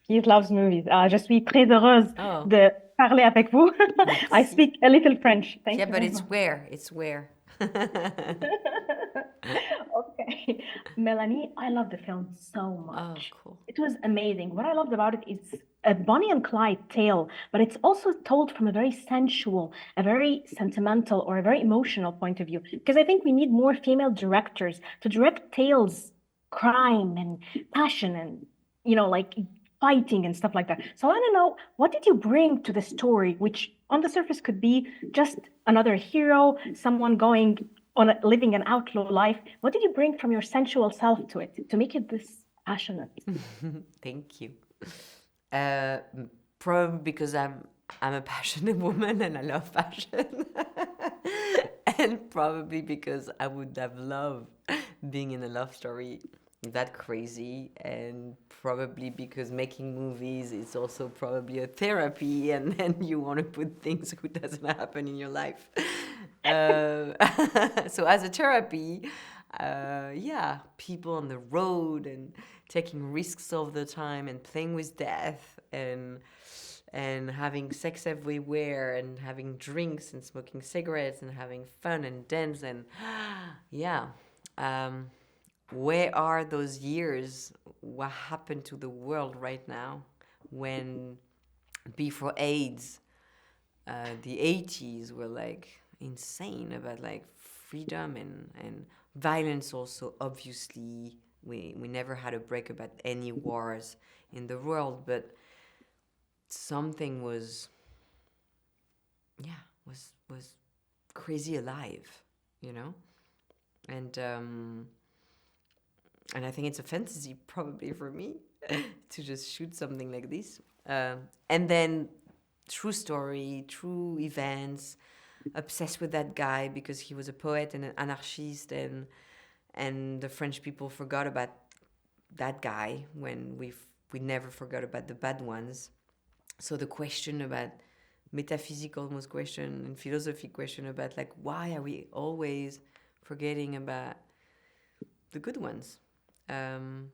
Keith loves movies. Je suis très heureuse Oh, de parler avec vous. I merci. speak a little French. Yeah, Thank you but very it's much. where. It's where. Okay. Melanie, I love the film so Oh, much. cool. It was amazing. What I loved about it is a Bonnie and Clyde tale, but it's also told from a very sensual, a very sentimental, or a very emotional point of view. Because I think we need more female directors to direct tales, crime and passion and, like fighting and stuff like that. So I want to know, what did you bring to the story, which on the surface could be just another hero, someone going living an outlaw life. What did you bring from your sensual self to it to make it this passionate? Thank you. Uh, Probably because I'm a passionate woman and I love fashion, and probably because I would have loved being in a love story that crazy, and probably because making movies is also probably a therapy, and then you want to put things who doesn't happen in your life. So as a therapy, yeah, people on the road and taking risks all the time and playing with death and having sex everywhere and having drinks and smoking cigarettes and having fun and dance and yeah. Um, where are those years? What happened to the world right now when before AIDS, the 80s were like insane about like freedom and violence also obviously we never had a break about any wars in the world, but something was yeah was crazy alive, you know. And um and I think it's a fantasy probably for me to just shoot something like this. And then true story, true events, obsessed with that guy because he was a poet and an anarchist, and the French people forgot about that guy when we never forgot about the bad ones. So the question about metaphysical almost question and philosophy question about like why are we always forgetting about the good ones? Um,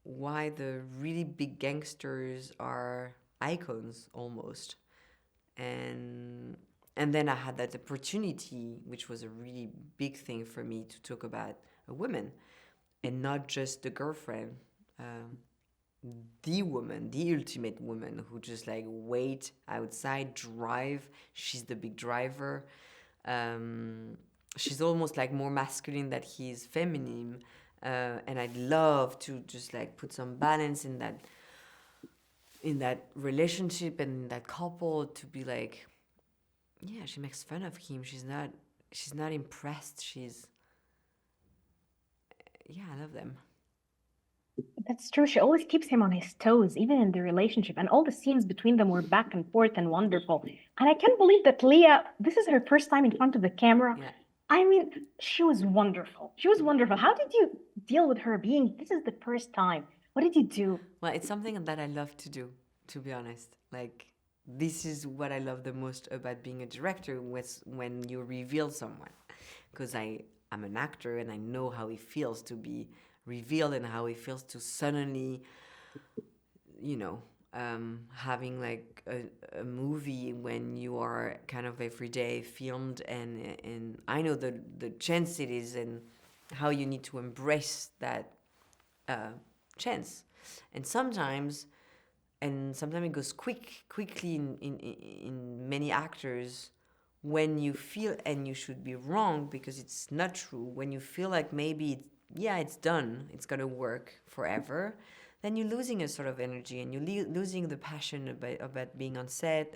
why the really big gangsters are icons almost, and and then I had that opportunity, which was a really big thing for me, to talk about a woman and not just the girlfriend, um, the woman, the ultimate woman who just like wait outside, drive. She's the big driver. Um, she's almost like more masculine than he's feminine, and I'd love to just like put some balance in that relationship and that couple to be like, yeah, she makes fun of him. She's not impressed. Yeah, I love them. That's true. She always keeps him on his toes, even in the relationship. And all the scenes between them were back and forth and wonderful. And I can't believe that Leah, this is her first time in front of the camera. Yeah. I mean, she was wonderful. She was wonderful. How did you deal with her being, this is the first time? What did you do? Well, it's something that I love to do, to be honest. Like, this is what I love the most about being a director, was when you reveal someone. Because I'm an actor and I know how it feels to be revealed and how it feels to suddenly, you know, having like a movie when you are kind of every day filmed, and I know the chance it is and how you need to embrace that uh, chance. And sometimes it goes quickly in many actors, when you feel, and you should be wrong because it's not true, when you feel like maybe yeah, it's done, it's gonna work forever, then you're losing a sort of energy, and you're losing the passion about being on set.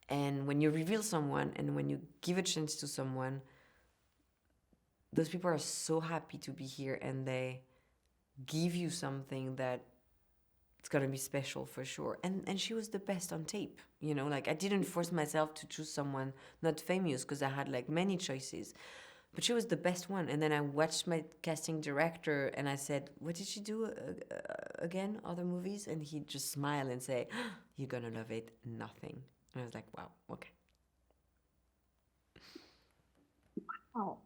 And when you reveal someone and when you give a chance to someone, those people are so happy to be here, and they give you something that it's gonna be special for sure. And she was the best on tape. Like, I didn't force myself to choose someone not famous because I had like many choices, but she was the best one. And then I watched my casting director and I said, "What did she do again? Other movies?" And he just smiled and say, "You're gonna love it. Nothing." And I was like, "Wow, okay." Oh,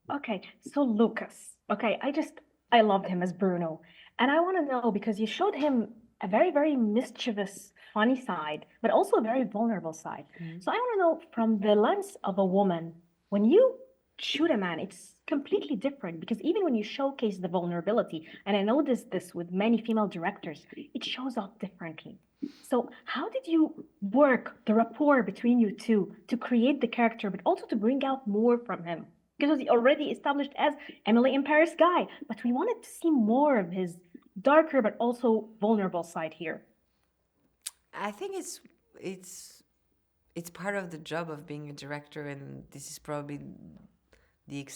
okay. So Lucas, okay, I loved him as Bruno. And I want to know because you showed him a very, very mischievous, funny side, but also a very vulnerable side. So I want to know from the lens of a woman, when you shoot a man, it's completely different because even when you showcase the vulnerability, and I noticed this with many female directors, it shows up differently. So how did you work the rapport between you two to create the character, but also to bring out more from him? Because he already established as Emily in Paris guy, but we wanted to see more of his darker but also vulnerable side here. I think it's part of the job of being a director, and this is probably the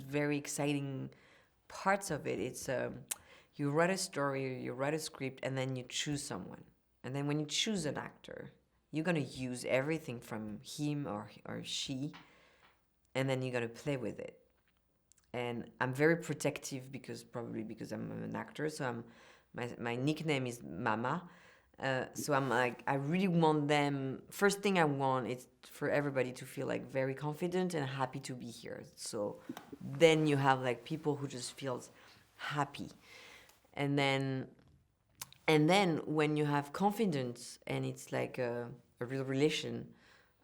very exciting parts of it. It's you write a story, you write a script, and then you choose someone. And then when you choose an actor, you're gonna use everything from him or she, and then you're gonna play with it. And I'm very protective because I'm an actor. So my nickname is Mama. So I'm like, I really want them. First thing I want is for everybody to feel like very confident and happy to be here. So then you have like people who just feels happy, and then when you have confidence and it's like a real relation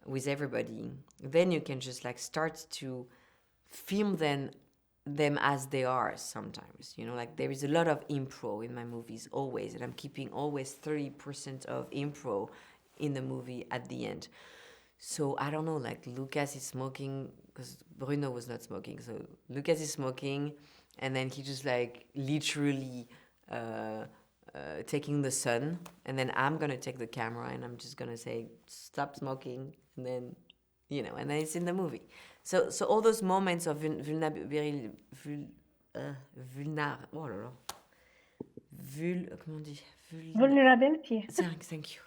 with everybody, then you can just like start to film them as they are sometimes, like there is a lot of improv in my movies always, and I'm keeping always 30% of improv in the movie at the end. So I don't know, like Lucas is smoking because Bruno was not smoking, so Lucas is smoking, and then he just like literally taking the sun, and then I'm gonna take the camera and I'm just gonna say stop smoking, and then and then it's in the movie. So all those moments of vulnerability, comment on dit? Vulnerability. Thank you.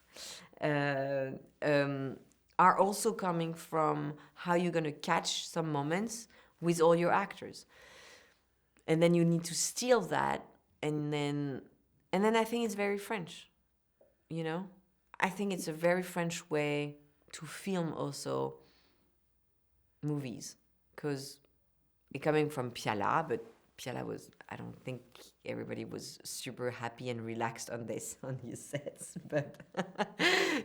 Are also coming from how you're gonna catch some moments with all your actors, and then you need to steal that, and then I think it's very French. I think it's a very French way to film also movies, because coming from Piala, but Piala was, I don't think everybody was super happy and relaxed on his sets, but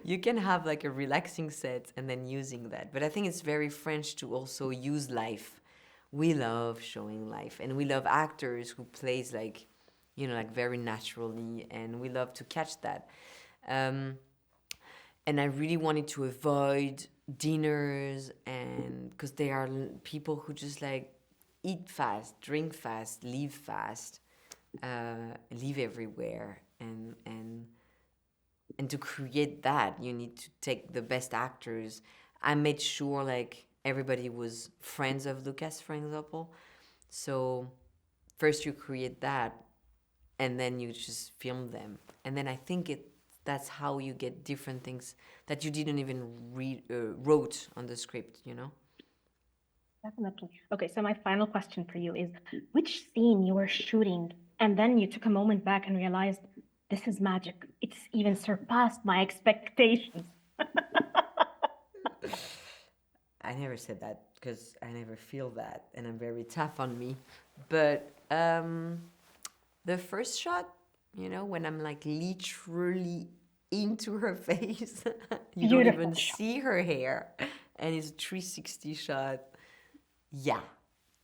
you can have like a relaxing set and then using that. But I think it's very French to also use life. We love showing life, and we love actors who plays like, like very naturally, and we love to catch that. And I really wanted to avoid dinners, and because they are people who just like eat fast, drink fast, live fast, live everywhere, and to create that you need to take the best actors. I made sure like everybody was friends of Lucas, for example. So first you create that, and then you just film them, and then I think that's how you get different things that you didn't even wrote on the script, Definitely. Okay, so my final question for you is, which scene you were shooting and then you took a moment back and realized this is magic. It's even surpassed my expectations. I never said that because I never feel that, and I'm very tough on me. But the first shot, when I'm like literally into her face, you don't even see her hair, and it's a 360 shot. Yeah,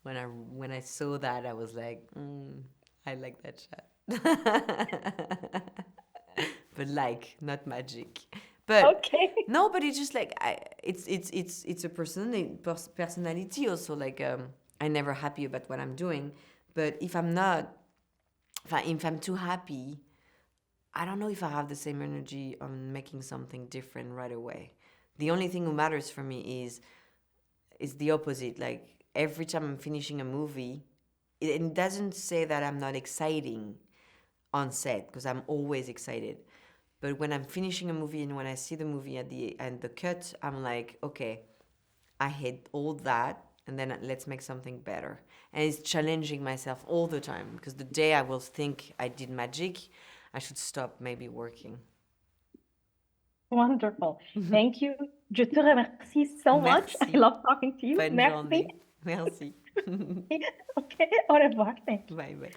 when I saw that, I was like, I like that shot. But like, not magic. But okay. No, but it's just like it's a personality also. Like I'm never happy about what I'm doing, but if I'm too happy, I don't know if I have the same energy on making something different right away. The only thing that matters for me is the opposite. Like every time I'm finishing a movie, it doesn't say that I'm not exciting on set, because I'm always excited. But when I'm finishing a movie and when I see the movie at the end, the cut, I'm like, okay, I hate all that, and then let's make something better. And it's challenging myself all the time, because the day I will think I did magic, I should stop maybe working. Wonderful. Thank you. Je te remercie so much. I love talking to you. Bonne Merci. journée. Merci. Okay, au revoir. Thank you. Bye bye.